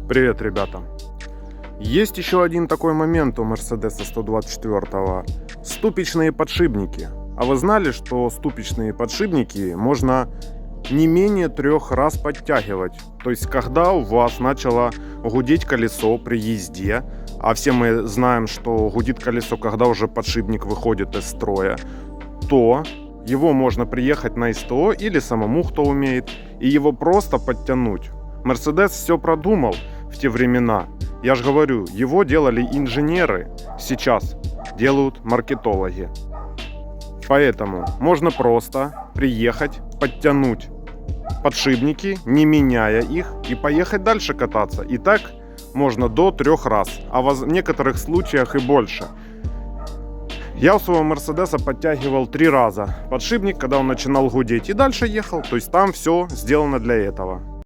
Привет, ребята! Есть еще один такой момент у Мерседеса 124-го. Ступичные подшипники. А вы знали, что ступичные подшипники можно не менее 3 раз подтягивать? То есть, когда у вас начало гудеть колесо при езде, а все мы знаем, что гудит колесо, когда уже подшипник выходит из строя, то его можно приехать на СТО или самому, кто умеет, и его просто подтянуть. Мерседес все продумал в те времена. Я же говорю, его делали инженеры, сейчас делают маркетологи. Поэтому можно просто приехать, подтянуть подшипники, не меняя их, и поехать дальше кататься. И так можно до 3 раз, а в некоторых случаях и больше. Я у своего Мерседеса подтягивал 3 раза подшипник, когда он начинал гудеть, и дальше ехал. То есть там все сделано для этого.